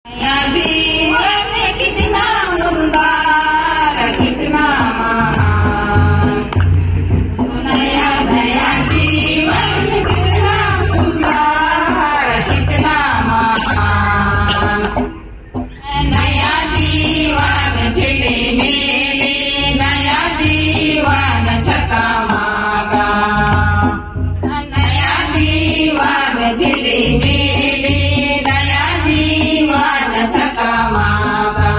नया जीवन कितना सुंदर, कितना महान। नया नया जीवन कितना सुंदर, कितना महान। नया जीवन झिले मेले, नया जीवन चकमाका। नया जीवन झिले मेले, नया जीवन चकमाका।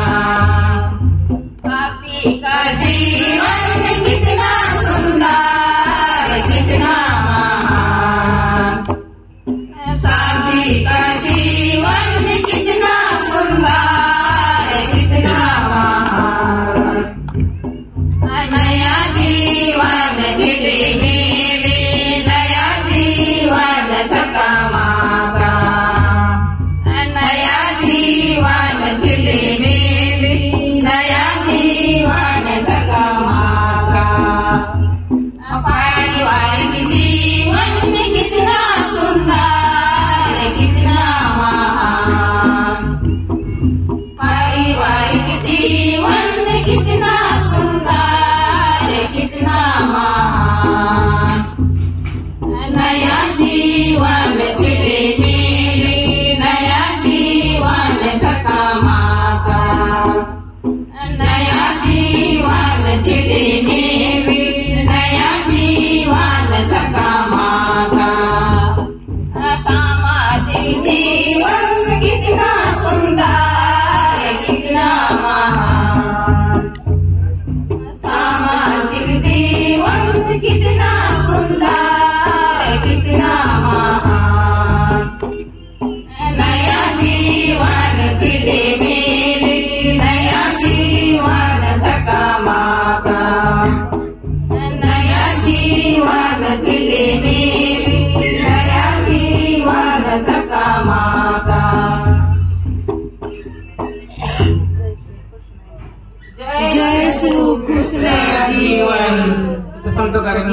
साथी का जीवन कितना सुंदर, कितना महान। साथी का जीवन कितना सुंदर, कितना महान। नया जीवन झिले मेले, नया जीवन चकमाका। नया जीवन झिले मेले, नया जीवन चकमाका। पारिवारिक जीवन कितना सुंदर, कितना महान। पारिवारिक जीवन कितना सुंदर, कितना महान। नया जीवन झिले मेले, नया जीवन चकमाका। नया जीवन झिले मेले, नया जीवन चकमाका। सामाजिक जीवन कितना सुंदर, कितना महान। सामाजिक जीवन कितना सुंदर, कितना महान। नया जीवन झिले मेले, नया जीवन चकमाका। नया जीवन झिले मेले, नया जीवन चकमाका। जय श्री कृष्ण जीवन। सांगतो कारण